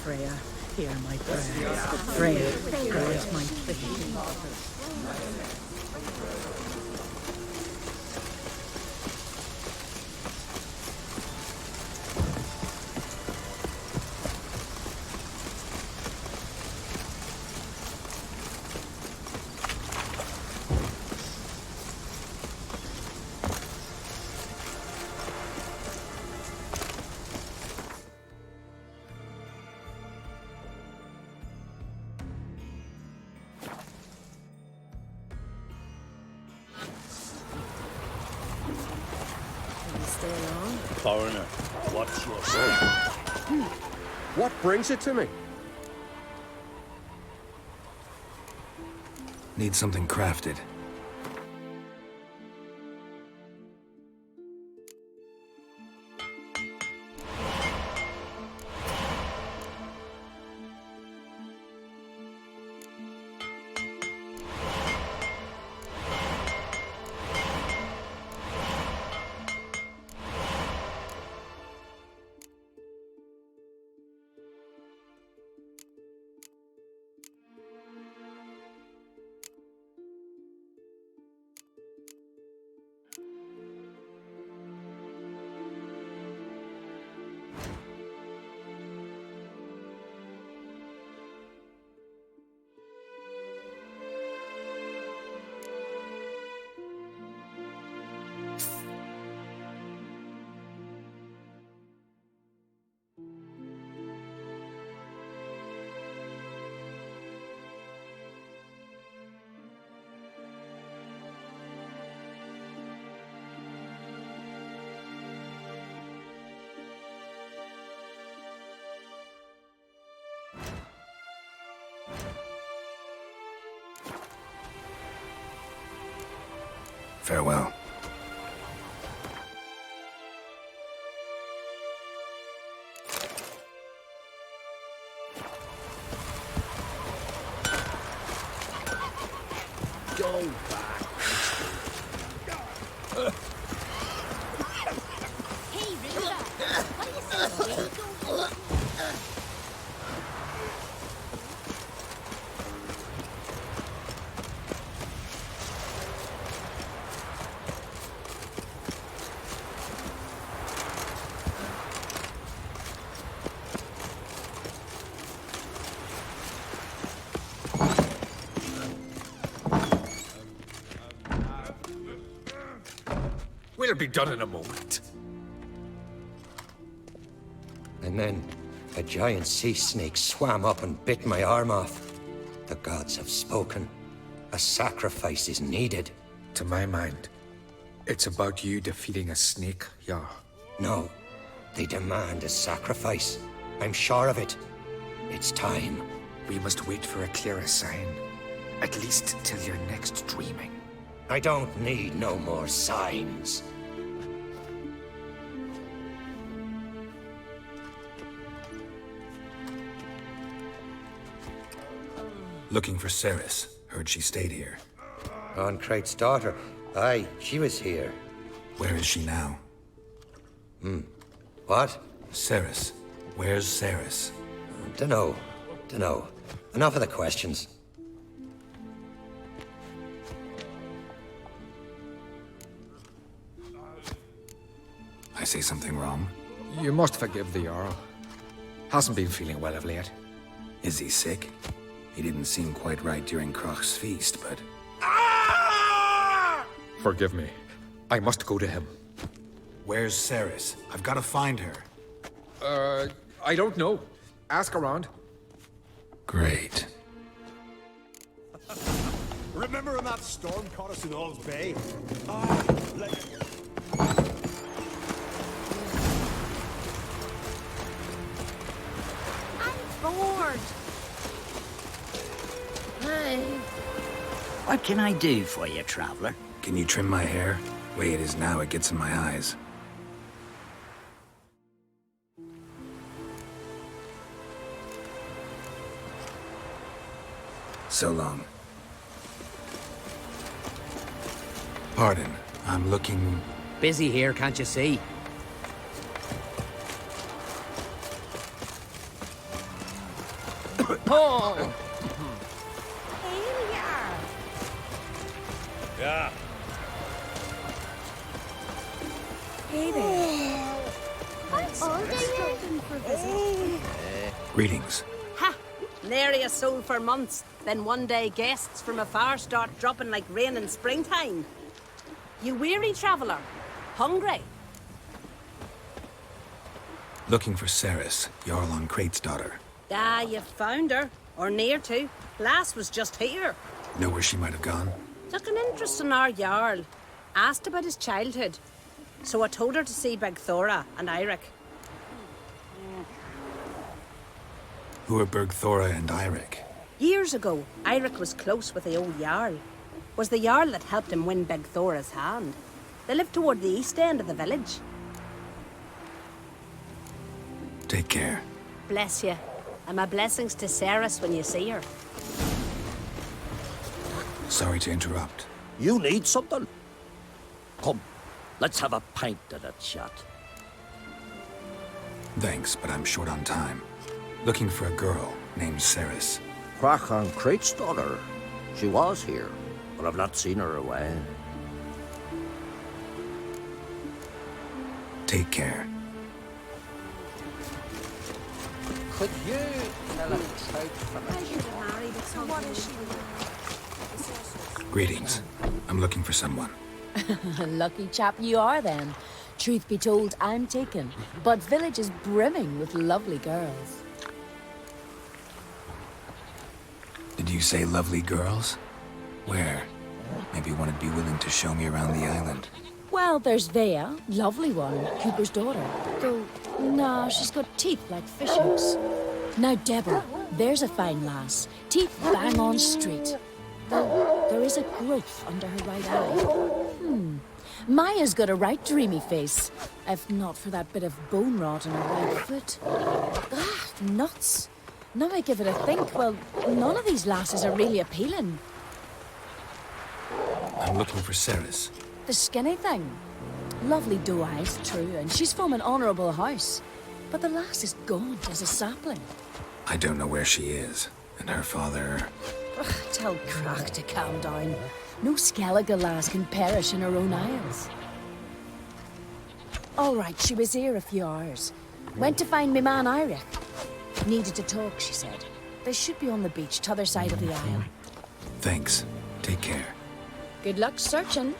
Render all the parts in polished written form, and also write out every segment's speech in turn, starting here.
Freya, hear my prayer. Freya, grant my plea. Stay along. Foreigner, what's your story? What brings it to me? Need something crafted. Farewell. Go back. Hey, Rita! What is it? We'll be done in a moment. And then a giant sea snake swam up and bit my arm off. The gods have spoken. A sacrifice is needed. To my mind, it's about you defeating a snake, yeah. No, they demand a sacrifice. I'm sure of it. It's time. We must wait for a clearer sign. At least till your next dreaming. I don't need no more signs. Looking for Ceres. Heard she stayed here. Crate's daughter. Aye, she was here. Where is she now? What? Ceres. Where's Ceres? Dunno. Enough of the questions. I say something wrong? You must forgive the Jarl. Hasn't been feeling well of late. Is he sick? He didn't seem quite right during Crach's feast, but... Forgive me. I must go to him. Where's Ceres? I've got to find her. I don't know. Ask around. Great. Remember when that storm caught us in All's Bay? I'm bored. Hi. What can I do for you, traveler? Can you trim my hair? Way it is now, it gets in my eyes. So long. Pardon, I'm looking... Busy here, can't you see? Oh! Yeah. Hey there. How old are you? Greetings. Ha! Nary a soul for months. Then one day guests from afar start dropping like rain in springtime. You weary traveller? Hungry? Looking for Ceres, Jarl on Crate's daughter. Ah, you found her. Or near to. Lass was just here. Know where she might have gone? Took an interest in our Jarl. Asked about his childhood. So I told her to see Bergthora and Eirik. Who are Bergthora and Eirik? Years ago, Eirik was close with the old Jarl. Was the Jarl that helped him win Bergthora's hand. They lived toward the east end of the village. Take care. Bless you. And my blessings to Ceres when you see her. Sorry to interrupt. You need something? Come, let's have a pint at that shot. Thanks, but I'm short on time. Looking for a girl named Ceres. Crachan Crate's daughter. She was here, but I've not seen her away. Take care. Could you tell a truth from Greetings. I'm looking for someone. Lucky chap you are then. Truth be told, I'm taken, but village is brimming with lovely girls. Did you say lovely girls? Where? Maybe one would be willing to show me around the island. Well, there's Vea, lovely one, Cooper's daughter. Though, nah, she's got teeth like fish hooks. Now, Deborah, there's a fine lass. Teeth bang on straight. Though, there is a growth under her right eye. Maya's got a right dreamy face. If not for that bit of bone rot in her right foot. Ah, nuts. Now I give it a think, well, none of these lasses are really appealing. I'm looking for Ceres. The skinny thing. Lovely doe eyes, true, and she's from an honourable house. But the lass is gaunt as a sapling. I don't know where she is. And her father... Ugh, tell Crack to calm down. No Skellige lass can perish in her own isles. All right, she was here a few hours. Went to find me man Eirik. Needed to talk, she said. They should be on the beach, t'other side of the isle. Thanks. Take care. Good luck searching.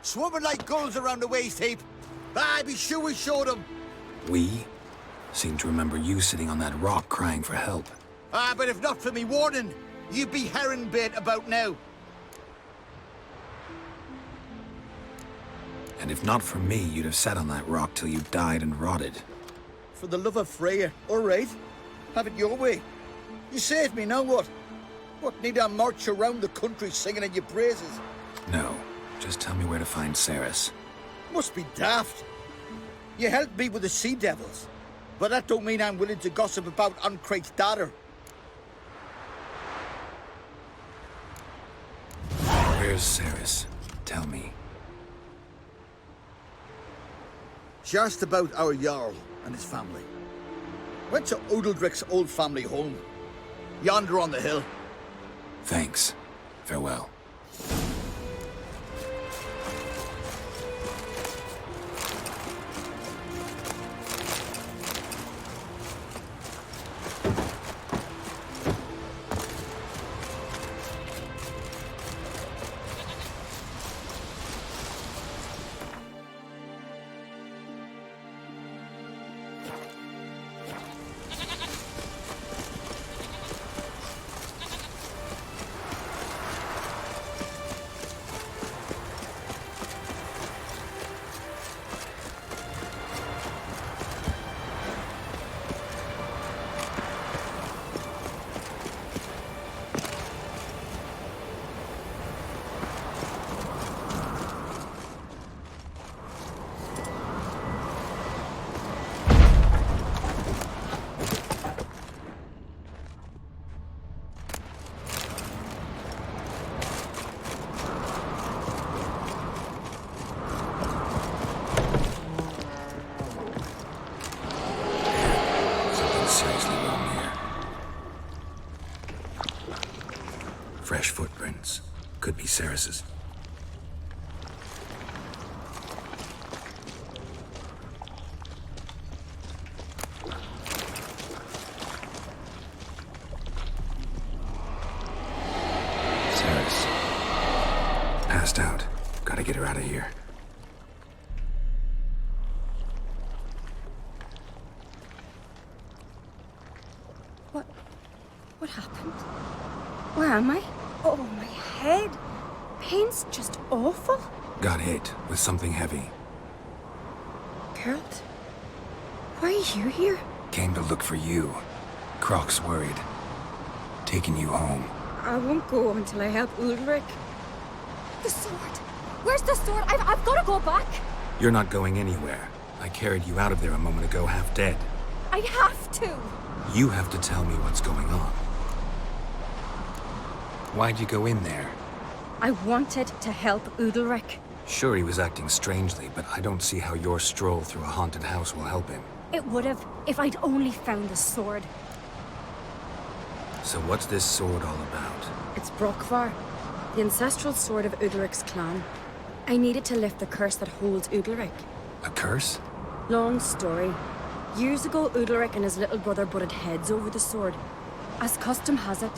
Swarming like gulls around the waist heap. I'd be sure we showed them. We? Seem to remember you sitting on that rock crying for help. But if not for me warning, you'd be herring bait about now. And if not for me, you'd have sat on that rock till you died and rotted. For the love of Freya, all right. Have it your way. You saved me, now what? What, need I march around the country singing in your praises? No. Just tell me where to find Ceres. Must be daft. You helped me with the Sea Devils, but that don't mean I'm willing to gossip about Uncrate's daughter. Where's Ceres? Tell me. Just about our Jarl and his family. Went to Udaldric's old family home. Yonder on the hill. Thanks. Farewell. Fresh footprints. Could be Ceres's. Ceres. Passed out. Gotta get her out of here. What happened? Where am I? Oh, my head. Pain's just awful. Got hit with something heavy. Geralt? Why are you here? Came to look for you. Croc's worried. Taking you home. I won't go until I help Udalric. The sword! Where's the sword? I've got to go back! You're not going anywhere. I carried you out of there a moment ago, half dead. I have to! You have to tell me what's going on. Why'd you go in there? I wanted to help Udalric. Sure, he was acting strangely, but I don't see how your stroll through a haunted house will help him. It would have, if I'd only found the sword. So what's this sword all about? It's Brokvar, the ancestral sword of Udalric's clan. I needed to lift the curse that holds Udalric. A curse? Long story. Years ago, Udalric and his little brother butted heads over the sword. As custom has it,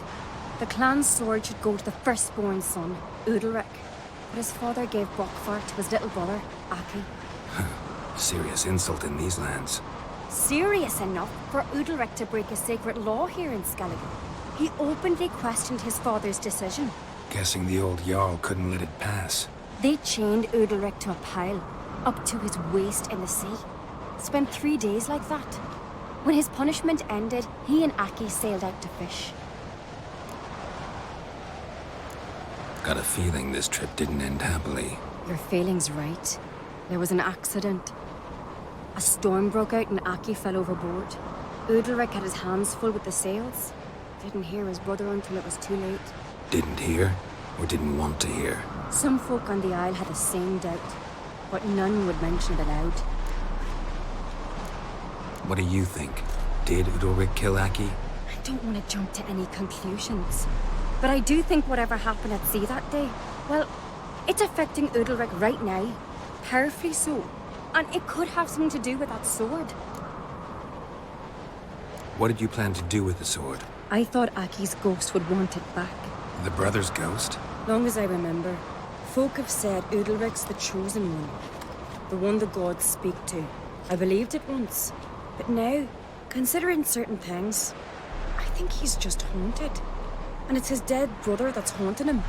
the clan's sword should go to the firstborn son, Udalric. But his father gave Brokvar to his little brother, Aki. Serious insult in these lands. Serious enough for Udalric to break a sacred law here in Skellige. He openly questioned his father's decision. Guessing the old Jarl couldn't let it pass. They chained Udalric to a pile, up to his waist in the sea. Spent 3 days like that. When his punishment ended, he and Aki sailed out to fish. Got a feeling this trip didn't end happily. Your feeling's right. There was an accident. A storm broke out and Aki fell overboard. Udalric had his hands full with the sails. Didn't hear his brother until it was too late. Didn't hear? Or didn't want to hear? Some folk on the Isle had the same doubt, but none would mention it aloud. What do you think? Did Udalric kill Aki? I don't want to jump to any conclusions. But I do think whatever happened at sea that day, well, it's affecting Udalric right now. Powerfully so. And it could have something to do with that sword. What did you plan to do with the sword? I thought Aki's ghost would want it back. The brother's ghost? Long as I remember, folk have said Udalric's the chosen one. The one the gods speak to. I believed it once. But now, considering certain things, I think he's just haunted. And it's his dead brother that's haunting him.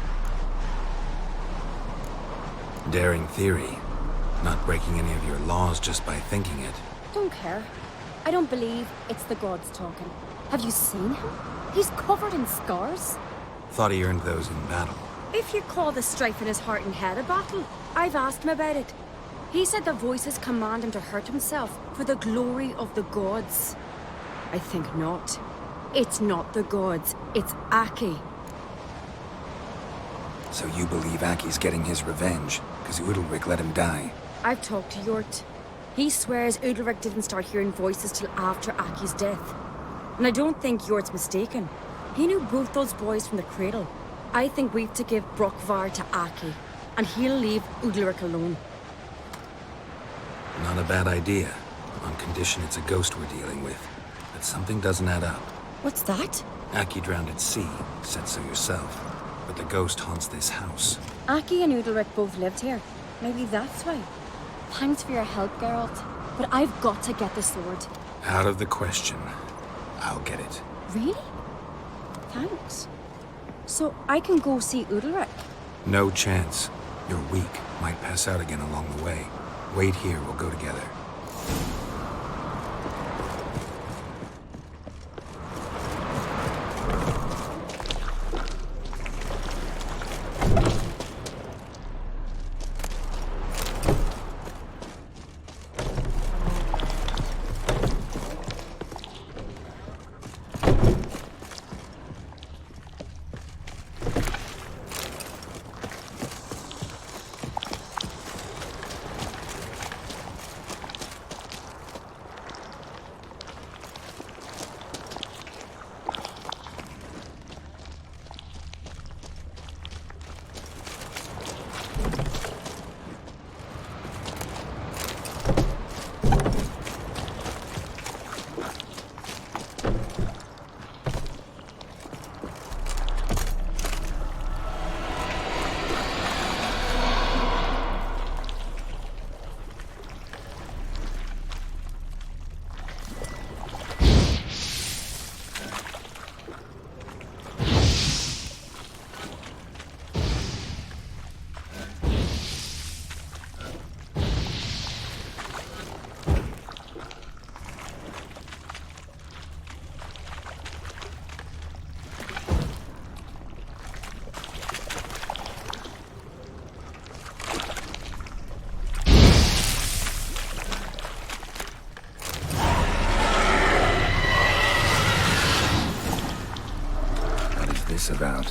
Daring theory. Not breaking any of your laws just by thinking it. Don't care. I don't believe it's the gods talking. Have you seen him? He's covered in scars. Thought he earned those in battle. If you call the strife in his heart and head a battle, I've asked him about it. He said the voices command him to hurt himself for the glory of the gods. I think not. It's not the gods, it's Aki. So you believe Aki's getting his revenge, because Udalric let him die? I've talked to Yort. He swears Udalric didn't start hearing voices till after Aki's death. And I don't think Jort's mistaken. He knew both those boys from the cradle. I think we've to give Brokvar to Aki, and he'll leave Udalric alone. Not a bad idea, on condition it's a ghost we're dealing with. But something doesn't add up. What's that? Aki drowned at sea, said so yourself. But the ghost haunts this house. Aki and Udalric both lived here. Maybe that's why. Thanks for your help, Geralt. But I've got to get the sword. Out of the question. I'll get it. Really? Thanks. So I can go see Udalric? No chance. You're weak. Might pass out again along the way. Wait here, we'll go together. About.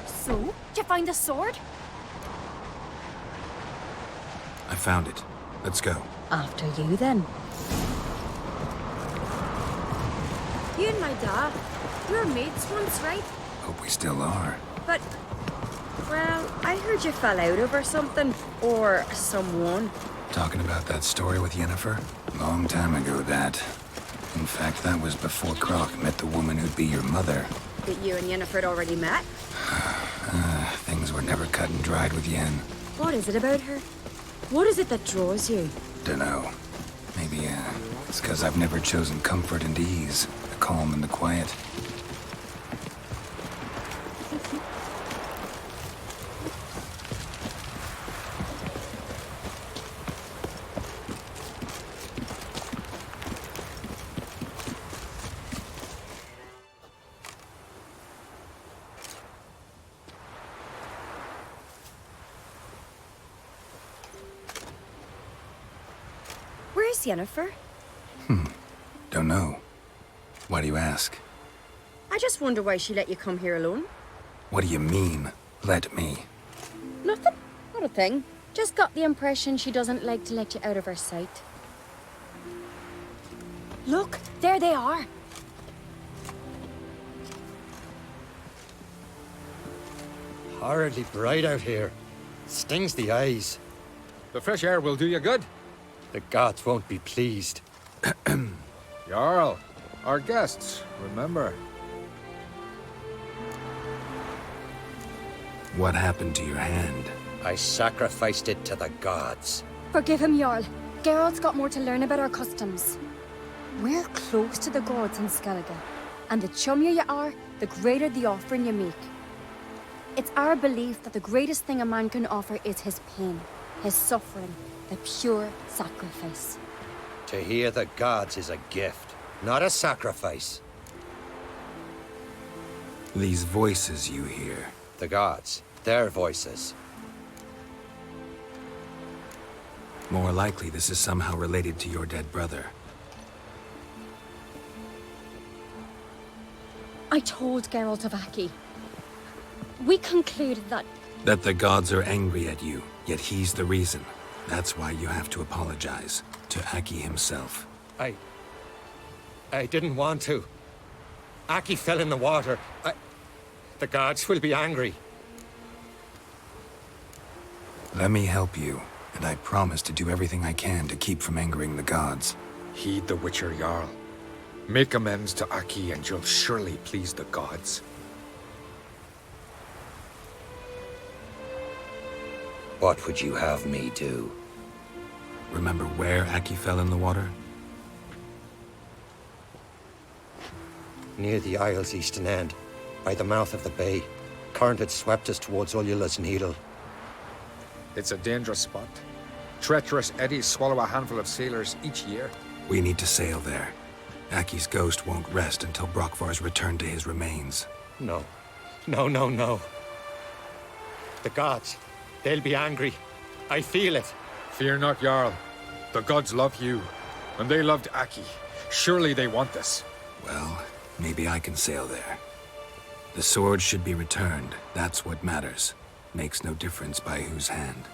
So, did you find the sword? I found it. Let's go. After you, then. You and my dad, we were mates once, right? Hope we still are. But, well, I heard you fell out over something. Or someone. Talking about that story with Yennefer? Long time ago, that. In fact, that was before Croc met the woman who'd be your mother. That you and Yennefer had already met? Things were never cut and dried with Yen. What is it about her? What is it that draws you? Dunno. Maybe, it's because I've never chosen comfort and ease. The calm and the quiet. Where's Yennefer? Don't know. Why do you ask? I just wonder why she let you come here alone. What do you mean, let me? Nothing. Not a thing. Just got the impression she doesn't like to let you out of her sight. Look, there they are. Horridly bright out here. Stings the eyes. The fresh air will do you good. The gods won't be pleased. Jarl, our guests, remember. What happened to your hand? I sacrificed it to the gods. Forgive him, Jarl. Geralt's got more to learn about our customs. We're close to the gods in Skellige, and the chummier you are, the greater the offering you make. It's our belief that the greatest thing a man can offer is his pain, his suffering, the pure sacrifice. To hear the gods is a gift, not a sacrifice. These voices you hear. The gods. their voices. More likely, this is somehow related to your dead brother. I told Geralt of Aki. We concluded that... That the gods are angry at you, yet he's the reason. That's why you have to apologize. To Aki himself. I didn't want to. Aki fell in the water. The gods will be angry. Let me help you, and I promise to do everything I can to keep from angering the gods. Heed the Witcher Jarl. Make amends to Aki and you'll surely please the gods. What would you have me do? Remember where Aki fell in the water? Near the Isle's eastern end, by the mouth of the bay. Current had swept us towards Ullula's Needle. It's a dangerous spot. Treacherous eddies swallow a handful of sailors each year. We need to sail there. Aki's ghost won't rest until Brokvar's returned to his remains. No. No. The gods, they'll be angry. I feel it. Fear not, Jarl. The gods love you, and they loved Aki. Surely they want this. Well, maybe I can sail there. The sword should be returned. That's what matters. Makes no difference by whose hand.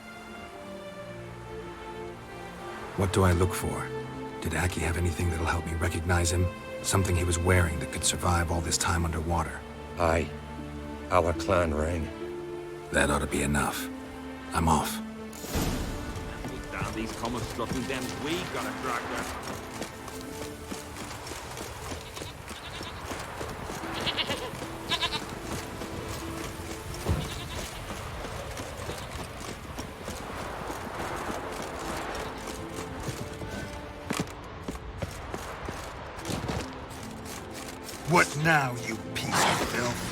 What do I look for? Did Aki have anything that'll help me recognize him? Something he was wearing that could survive all this time underwater? Aye. Our clan ring. That ought to be enough. I'm off. Damn these common strutting them. We gotta drag them. What now, you piece of filth?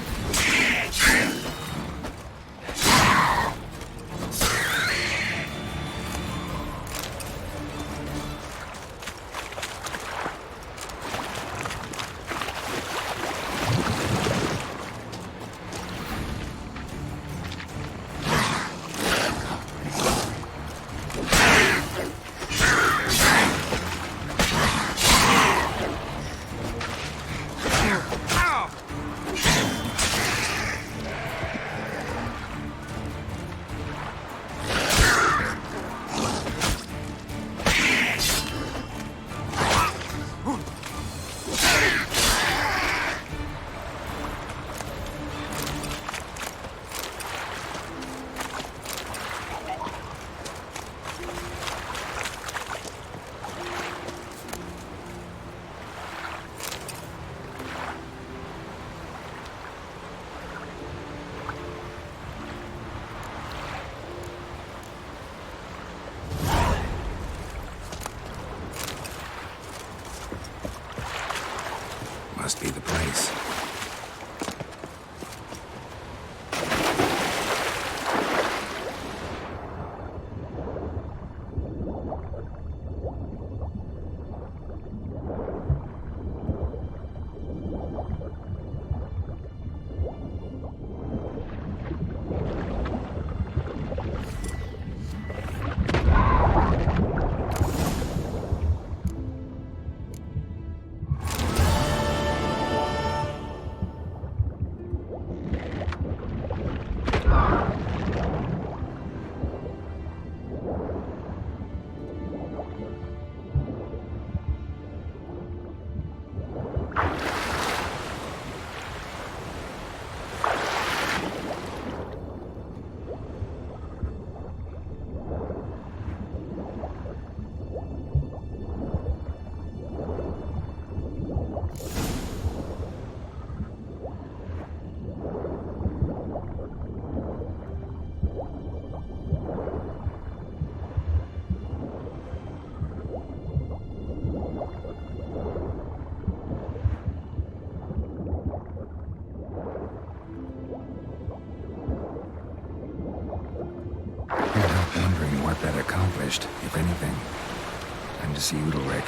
Must be the place. Wondering what that accomplished, if anything. Time to see Udalryk.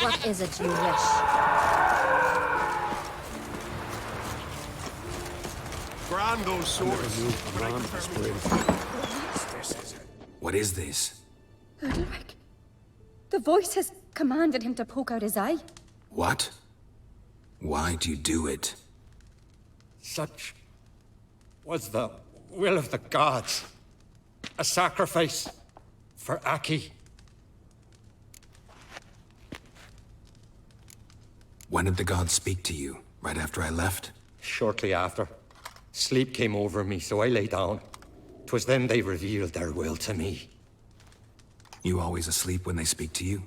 What is it you wish? Grant those swords. What is this? Udalric. The voice has commanded him to poke out his eye. What? Why do you do it? Such was the will of the gods. A sacrifice for Aki. When did the gods speak to you? Right after I left? Shortly after. Sleep came over me, so I lay down. 'Twas then they revealed their will to me. You always asleep when they speak to you?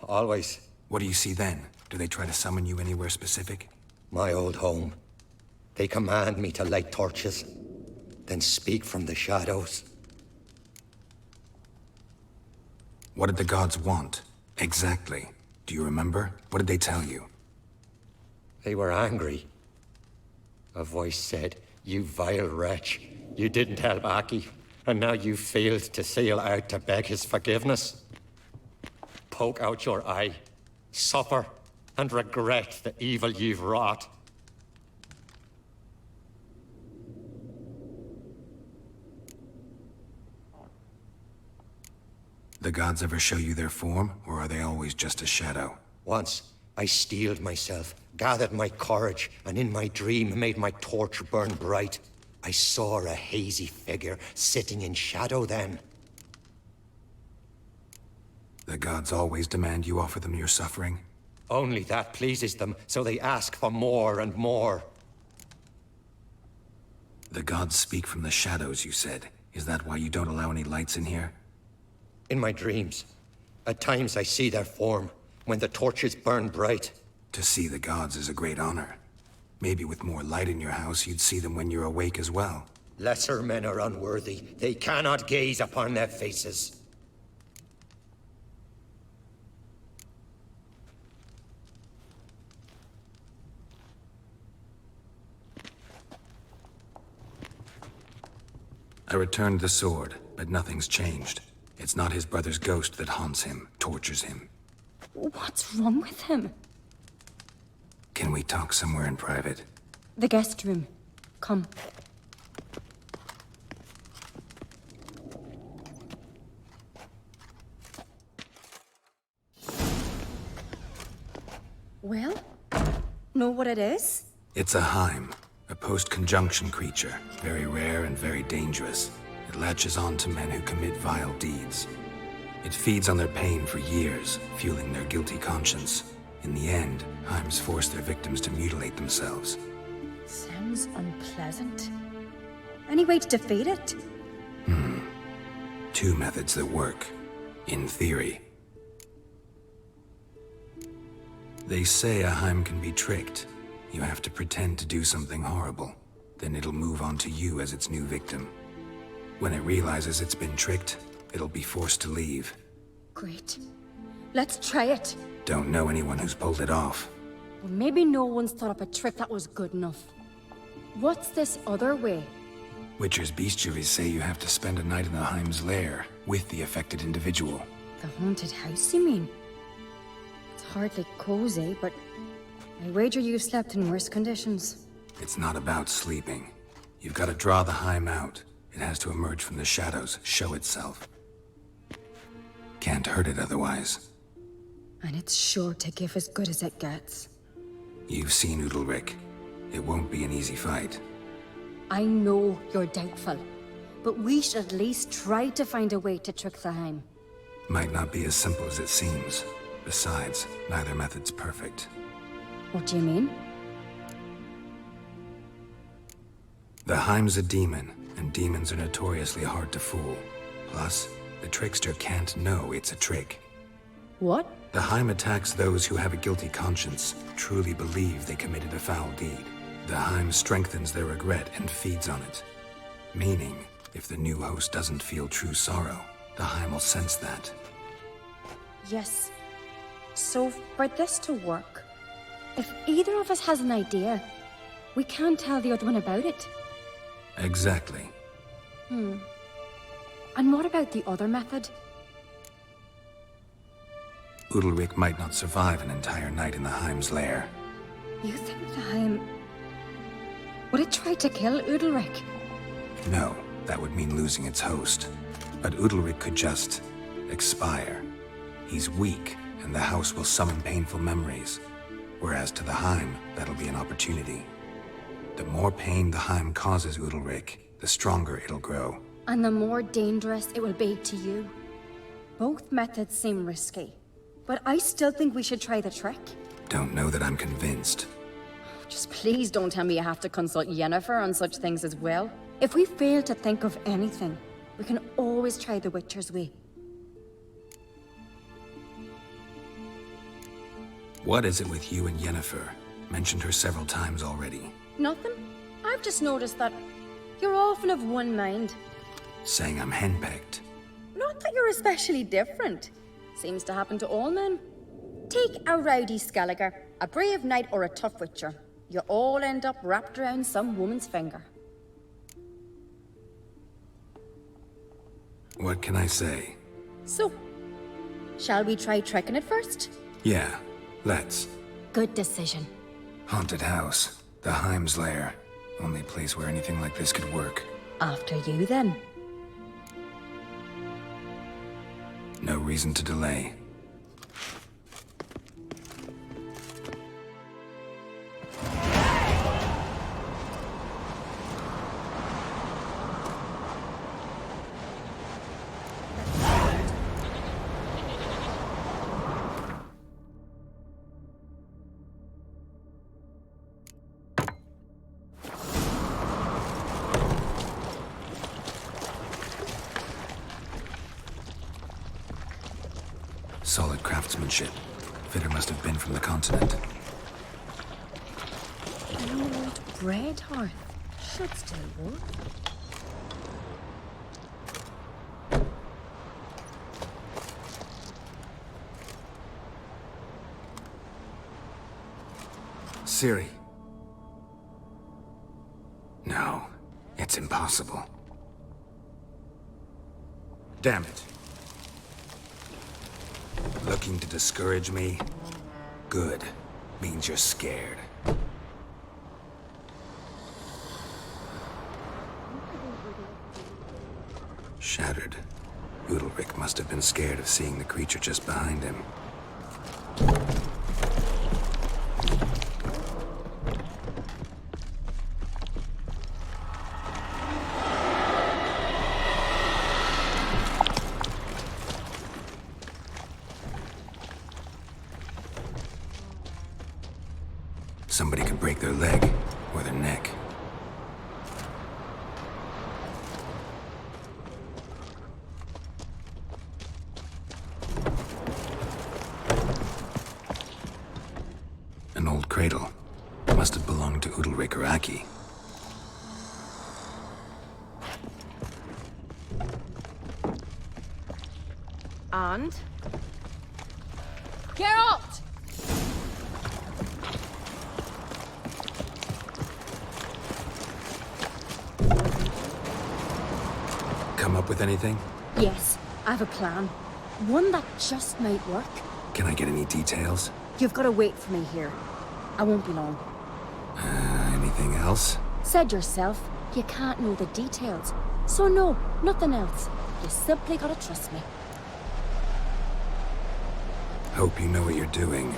Always. What do you see then? Do they try to summon you anywhere specific? My old home. They command me to light torches, then speak from the shadows. What did the gods want? Exactly. Do you remember? What did they tell you? They were angry. A voice said, "You vile wretch. You didn't help Aki, and now you failed to sail out to beg his forgiveness. Poke out your eye, suffer, and regret the evil you've wrought." The gods ever show you their form, or are they always just a shadow? Once, I steeled myself, gathered my courage, and in my dream made my torch burn bright. I saw a hazy figure sitting in shadow then. The gods always demand you offer them your suffering? Only that pleases them, so they ask for more and more. The gods speak from the shadows, you said. Is that why you don't allow any lights in here? In my dreams, at times I see their form, when the torches burn bright. To see the gods is a great honor. Maybe with more light in your house, you'd see them when you're awake as well. Lesser men are unworthy. They cannot gaze upon their faces. I returned the sword, but nothing's changed. It's not his brother's ghost that haunts him, tortures him. What's wrong with him? Can we talk somewhere in private? The guest room. Come. Well, know what it is? It's a Heim, a post-conjunction creature, very rare and very dangerous. It latches on to men who commit vile deeds. It feeds on their pain for years, fueling their guilty conscience. In the end, Heims force their victims to mutilate themselves. Sounds unpleasant. Any way to defeat it? Two methods that work. In theory. They say a Heim can be tricked. You have to pretend to do something horrible. Then it'll move on to you as its new victim. When it realizes it's been tricked, it'll be forced to leave. Great. Let's try it. Don't know anyone who's pulled it off. Well, maybe no one's thought up a trick that was good enough. What's this other way? Witcher's bestiaries say you have to spend a night in the Heim's lair with the affected individual. The haunted house, you mean? It's hardly cozy, but I wager you've slept in worse conditions. It's not about sleeping. You've got to draw the Heim out. It has to emerge from the shadows, show itself. Can't hurt it otherwise. And it's sure to give as good as it gets. You've seen Udalric. It won't be an easy fight. I know you're doubtful, but we should at least try to find a way to trick the Heim. Might not be as simple as it seems. Besides, neither method's perfect. What do you mean? The Heim's a demon, and demons are notoriously hard to fool. Plus, the trickster can't know it's a trick. What? The Heim attacks those who have a guilty conscience, truly believe they committed a foul deed. The Heim strengthens their regret and feeds on it. Meaning, if the new host doesn't feel true sorrow, the Heim will sense that. Yes. So, for this to work, if either of us has an idea, we can't tell the other one about it. Exactly. And what about the other method? Udalric might not survive an entire night in the Heim's lair. You think the Heim... would it try to kill Udalric? No, that would mean losing its host. But Udalric could just... expire. He's weak, and the house will summon painful memories. Whereas to the Heim, that'll be an opportunity. The more pain the Heim causes Udalric, the stronger it'll grow. And the more dangerous it will be to you. Both methods seem risky, but I still think we should try the trick. Don't know that I'm convinced. Just please don't tell me you have to consult Yennefer on such things as well. If we fail to think of anything, we can always try the Witcher's way. What is it with you and Yennefer? Mentioned her several times already. Nothing. I've just noticed that you're often of one mind. Saying I'm henpecked. Not that you're especially different. Seems to happen to all men. Take a rowdy Skelliger, a brave knight, or a tough witcher. You all end up wrapped around some woman's finger. What can I say? So, shall we try tricking it first? Yeah, let's. Good decision. Haunted house. The Heim's lair. Only place where anything like this could work. After you, then. No reason to delay. Solid craftsmanship. Fitter must have been from the continent. An old bread hearth. Should still work. Ciri. No, it's impossible. Damn it. Looking to discourage me? Good. Means you're scared. Shattered. Udalric must have been scared of seeing the creature just behind him. Somebody could break their leg, or their neck. An old cradle. Must have belonged to Udalric or Aki. And? Geralt! Come up with anything? Yes, I have a plan. One that just might work. Can I get any details? You've got to wait for me here. I won't be long. Anything else? Said yourself, you can't know the details. So no, nothing else. You simply gotta trust me. Hope you know what you're doing.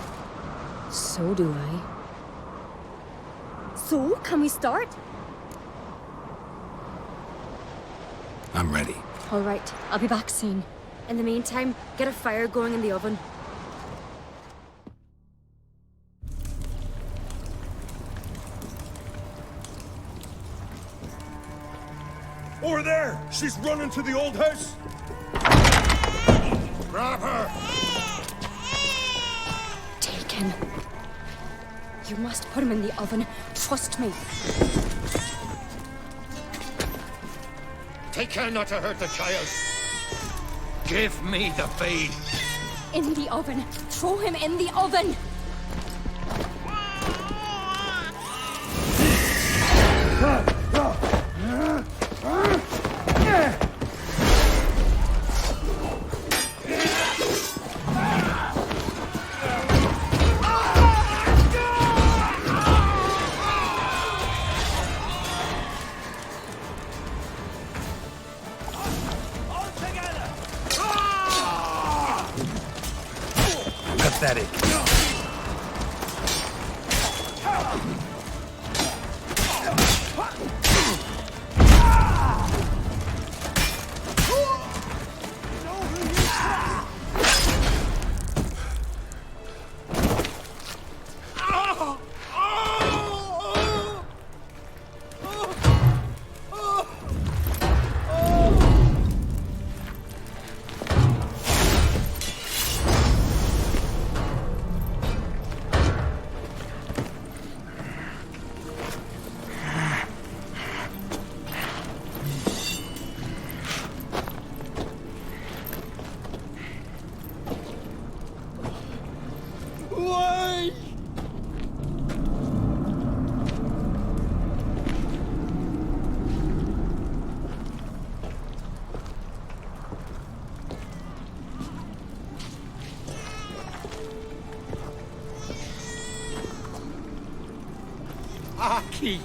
So do I. So, can we start? I'm ready. All right, I'll be back soon. In the meantime, get a fire going in the oven. Over there! She's running to the old house! Grab her! Take him. You must put him in the oven. Trust me. Take care not to hurt the child. Give me the babe. In the oven. Throw him in the oven! Pathetic. Why? Aki!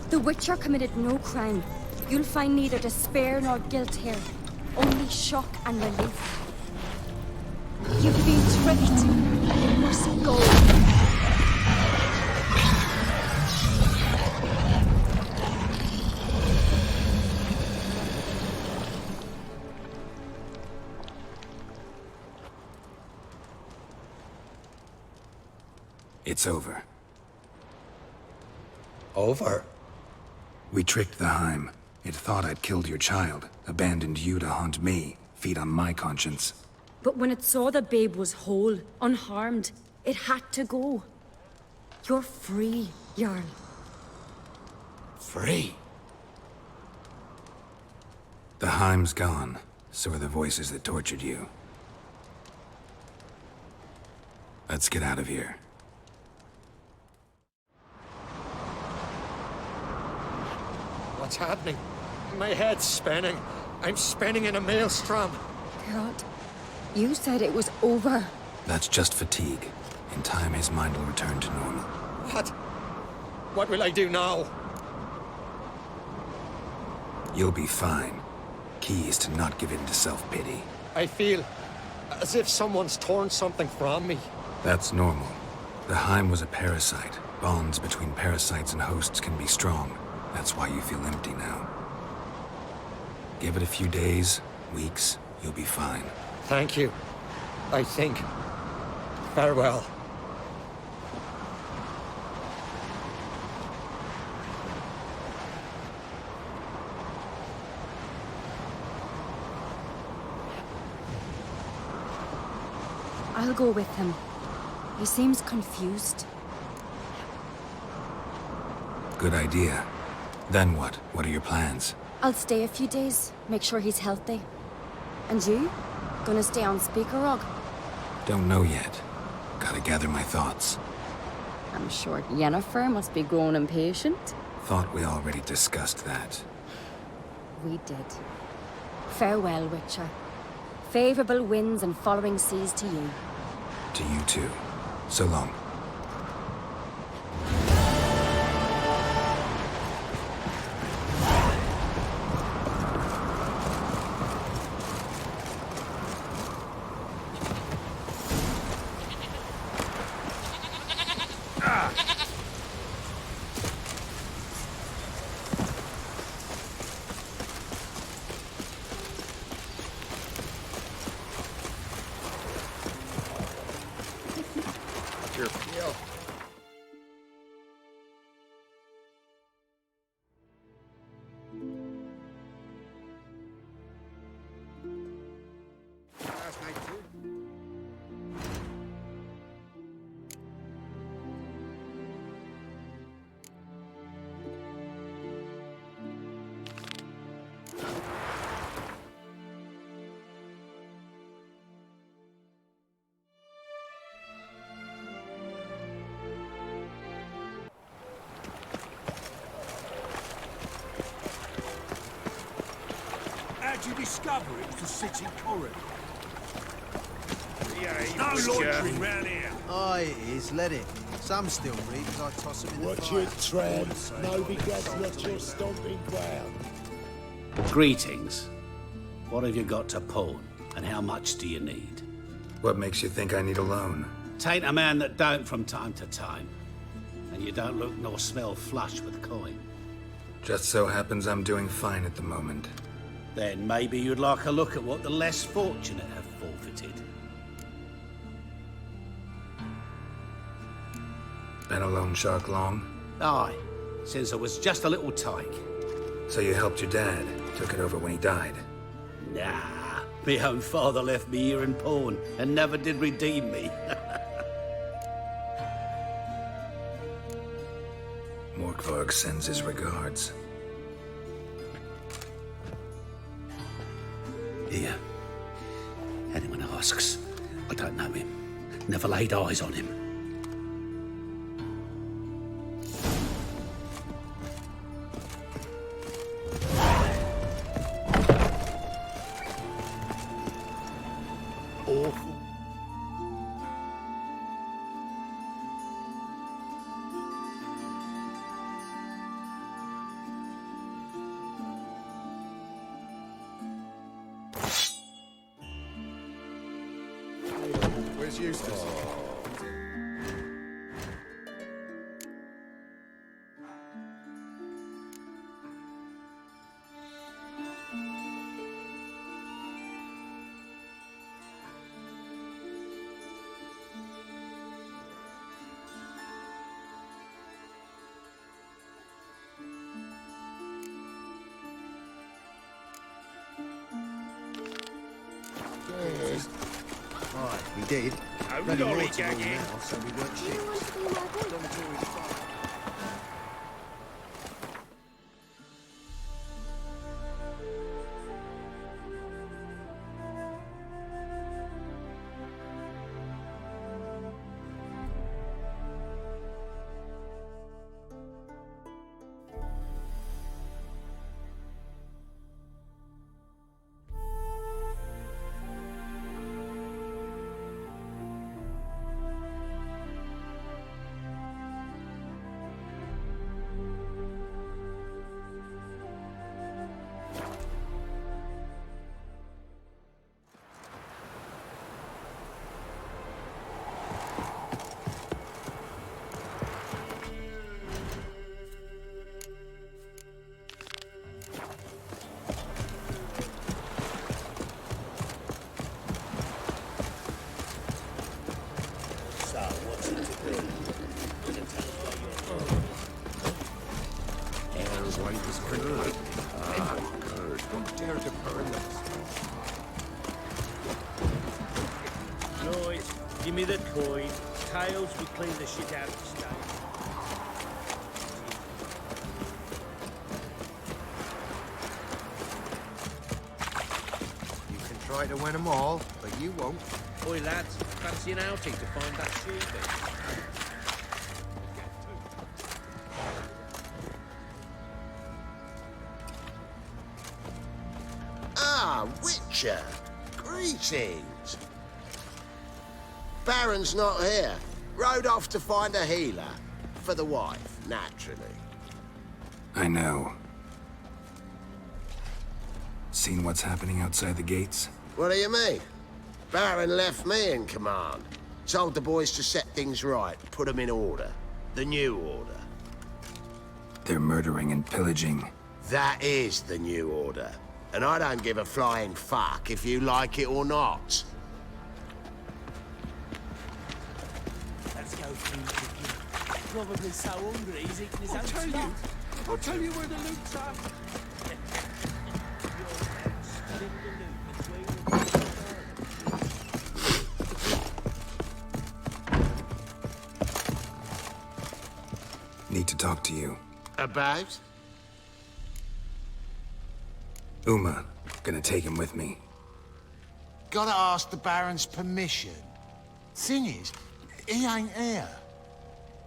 The Witcher committed no crime. You'll find neither despair nor guilt here. Only shock and relief. You've been tricked. You must go. It's over. Over? We tricked the Heim. It thought I'd killed your child, abandoned you to haunt me, feed on my conscience. But when it saw the babe was whole, unharmed, it had to go. You're free, Jarl. Free? The Heim's gone, so are the voices that tortured you. Let's get out of here. What's happening? My head's spinning. I'm spinning in a maelstrom. Geralt, you said it was over. That's just fatigue. In time, his mind will return to normal. What? What will I do now? You'll be fine. Key is to not give in to self-pity. I feel as if someone's torn something from me. That's normal. The Heim was a parasite. Bonds between parasites and hosts can be strong. That's why you feel empty now. Give it a few days, weeks, you'll be fine. Thank you. I think. Farewell. I'll go with him. He seems confused. Good idea. Then what? What are your plans? I'll stay a few days, make sure he's healthy. And you? Gonna stay on Speaker Rock? Don't know yet. Gotta gather my thoughts. I'm sure Yennefer must be grown impatient. Thought we already discussed that. We did. Farewell, Witcher. Favorable winds and following seas to you. To you too. So long. How'd you discover it was the city corridor? Yeah, No loitering round here. Aye, it is. Let it. Some still breathe as I toss them in Watch the fire. it, tramp. Nobody gets what you're stomping ground. Greetings. What have you got to pawn, and how much do you need? What makes you think I need a loan? Tain't a man that don't from time to time. And you don't look nor smell flush with coin. Just so happens I'm doing fine at the moment. Then maybe you'd like a look at what the less fortunate have forfeited. Been a loan shark long? Aye, since I was just a little tyke. So you helped your dad, took it over when he died? Nah, my own father left me here in pawn and never did redeem me. Morkvarg sends his regards. Here. Anyone asks, I don't know him. Never laid eyes on him. Awful. Where's Eustace? Right, we did. Oh, Bloody lolly water all gagging. now, so we weren't shipped. Don't dare to burn them. Lloyd, give me the coin. Tails, we clean the shit out of the stage. You can try to win them all, but you won't. Oi, lads, fancy an outing to find that sheepy? Ah, Witcher. Greetings. Baron's not here. Rode off to find a healer. For the wife, naturally. I know. Seen what's happening outside the gates? What do you mean? Baron left me in command. Told the boys to set things right, put them in order. The new order. They're murdering and pillaging. That is the new order. And I don't give a flying fuck if you like it or not. Let's go food picking. Probably so hungry he's eating his own stuff. I'll tell you where the loot's at. Need to talk to you. About? Uma. Gonna take him with me. Gotta ask the Baron's permission. Thing is, he ain't here.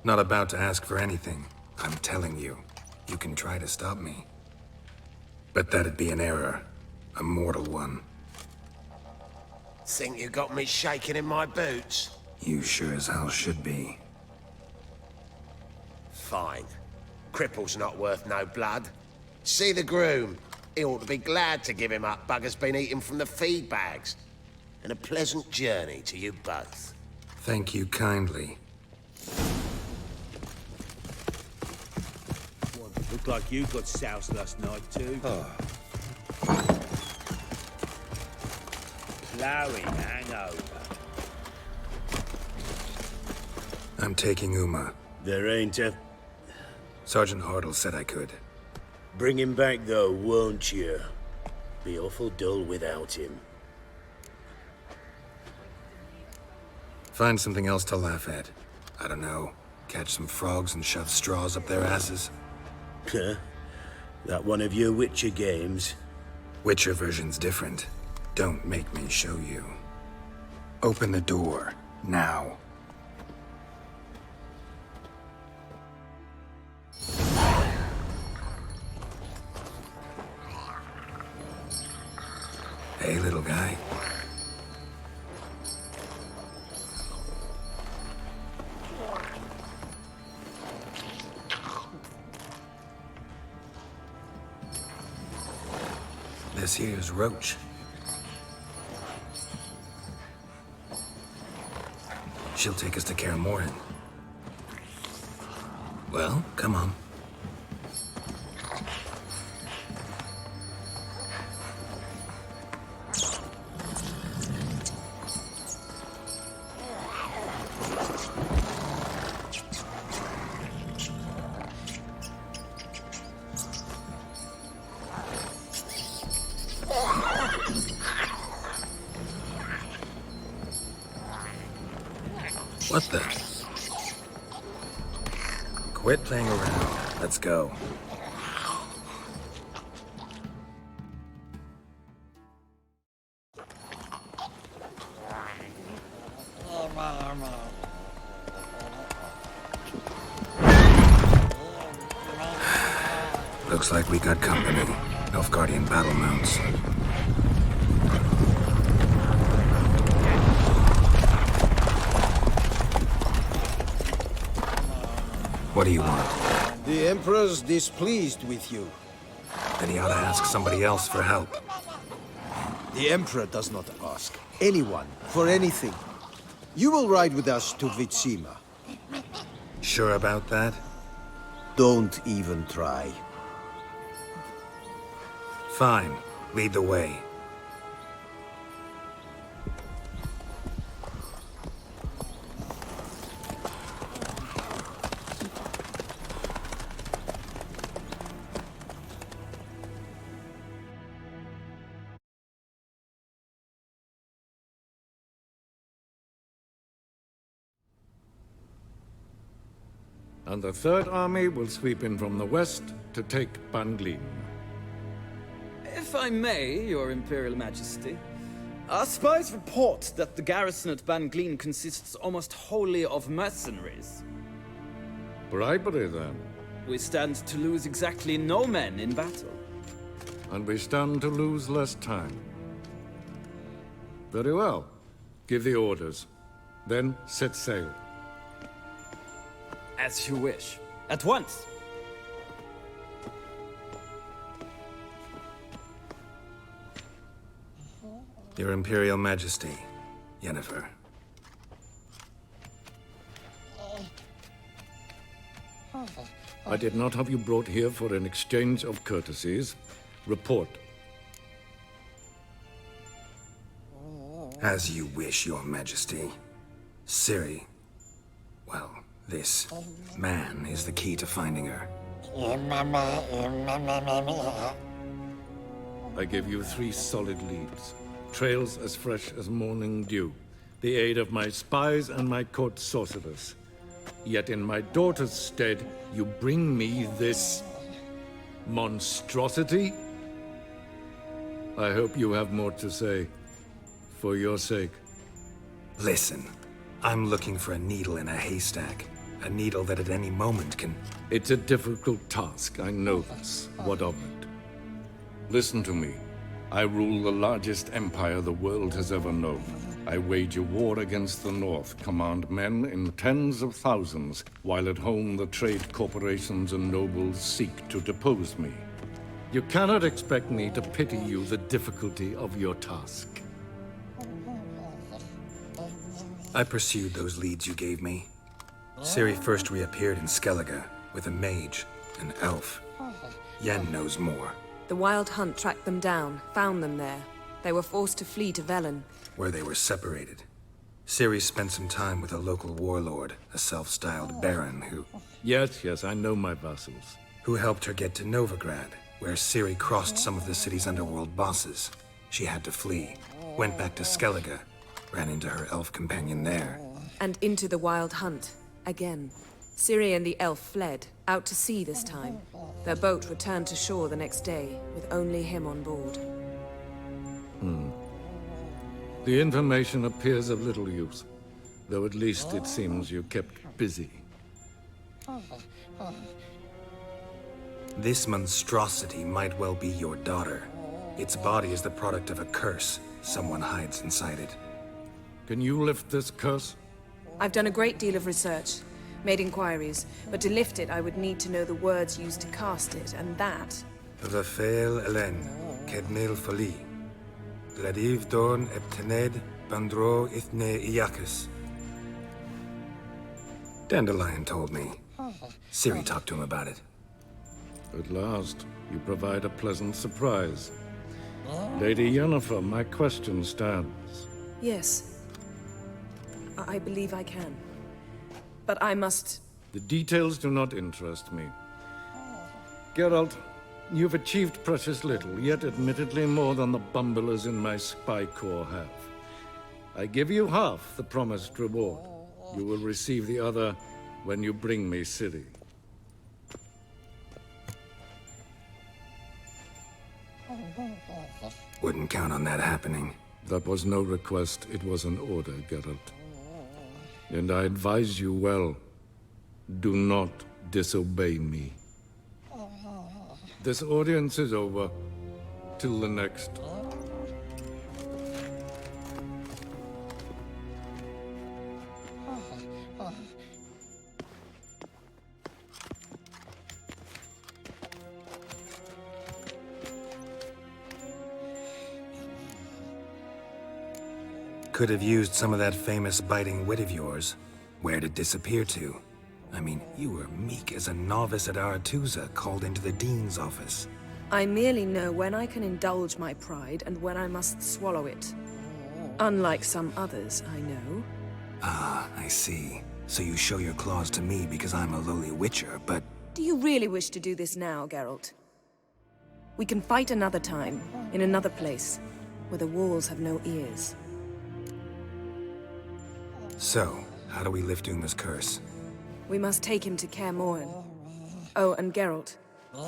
Not about to ask for anything. I'm telling you. You can try to stop me. But that'd be an error. A mortal one. Think you got me shaking in my boots? You sure as hell should be. Fine. Cripple's not worth no blood. See the groom. He ought to be glad to give him up. Bugger's been eating from the feed bags. And a pleasant journey to you both. Thank you kindly. Looked like you got soused last night, too. Ploughing hangover. I'm taking Uma. There ain't a... Sergeant Hartle said I could. Bring him back, though, won't you? Be awful dull without him. Find something else to laugh at. I don't know. Catch some frogs and shove straws up their asses. Huh? That one of your Witcher games? Witcher version's different. Don't make me show you. Open the door, now. Hey, little guy. This here's Roach. She'll take us to Kaer Morhen. Well, come on. What the? Quit playing around. Let's go. Looks like we got company. Nilfgaardian battle mounts. What do you want? The Emperor's displeased with you. Then he ought to ask somebody else for help. The Emperor does not ask anyone for anything. You will ride with us to Vitsima. Sure about that? Don't even try. Fine. Lead the way. And the Third Army will sweep in from the west to take Ban Glin. If I may, Your Imperial Majesty, our spies report that the garrison at Ban Glin consists almost wholly of mercenaries. Bribery, then. We stand to lose exactly no men in battle. And we stand to lose less time. Very well. Give the orders. Then set sail. As you wish. At once! Your Imperial Majesty, Yennefer. I did not have you brought here for an exchange of courtesies. Report. As you wish, Your Majesty. Ciri. Well, this man is the key to finding her. I give you 3 solid leads. Trails as fresh as morning dew. The aid of my spies and my court sorcerers. Yet in my daughter's stead, you bring me this monstrosity? I hope you have more to say. For your sake. Listen, I'm looking for a needle in a haystack. A needle that at any moment can... It's a difficult task, I know this. What of it? Listen to me. I rule the largest empire the world has ever known. I wage a war against the North, command men in tens of thousands, while at home the trade corporations and nobles seek to depose me. You cannot expect me to pity you the difficulty of your task. I pursued those leads you gave me. Ciri first reappeared in Skellige with a mage, an elf. Yen knows more. The Wild Hunt tracked them down, found them there. They were forced to flee to Velen, Where they were separated. Ciri spent some time with a local warlord, a self-styled baron who... Yes, I know my vassals. Who helped her get to Novigrad, where Ciri crossed some of the city's underworld bosses. She had to flee, went back to Skellige, ran into her elf companion there. and into the Wild Hunt, again. Ciri and the elf fled, out to sea this time. Their boat returned to shore the next day, with only him on board. The information appears of little use, though at least it seems you kept busy. This monstrosity might well be your daughter. Its body is the product of a curse. Someone hides inside it. Can you lift this curse? I've done a great deal of research, made inquiries, but to lift it I would need to know the words used to cast it, and that... Rafael Elen, Kednil Fali. Gladiv Dorn Eptened Bandro Ithne Iacus. Dandelion told me. Ciri talked to him about it. At last, you provide a pleasant surprise. Lady Yennefer, my question stands. Yes. I believe I can. But I must... The details do not interest me. Geralt, you've achieved precious little, yet admittedly more than the bumblers in my spy corps have. I give you half the promised reward. You will receive the other when you bring me Ciri. Wouldn't count on that happening. That was no request, it was an order, Geralt. And I advise you well. Do not disobey me. This audience is over. Till the next. Could have used some of that famous biting wit of yours. Where'd it disappear to? I mean, you were meek as a novice at Aretuza, called into the Dean's office. I merely know when I can indulge my pride and when I must swallow it. Unlike some others, I know. Ah, I see. So you show your claws to me because I'm a lowly witcher, but... Do you really wish to do this now, Geralt? We can fight another time, in another place, where the walls have no ears. So, how do we lift Uma's curse? We must take him to Kaer Morhen. Oh, and Geralt,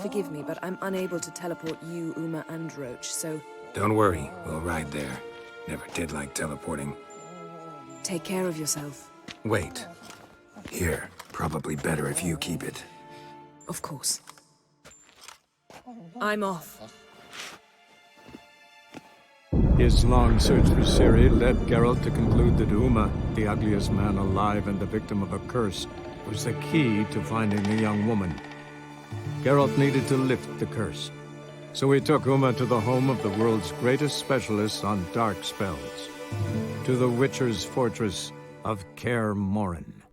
forgive me, but I'm unable to teleport you, Uma, and Roach, so... Don't worry, we'll ride there. Never did like teleporting. Take care of yourself. Wait. Here, probably better if you keep it. Of course. I'm off. His long search for Ciri led Geralt to conclude that Uma, the ugliest man alive and the victim of a curse, was the key to finding the young woman. Geralt needed to lift the curse, so he took Uma to the home of the world's greatest specialists on dark spells, to the Witcher's fortress of Kaer Morhen.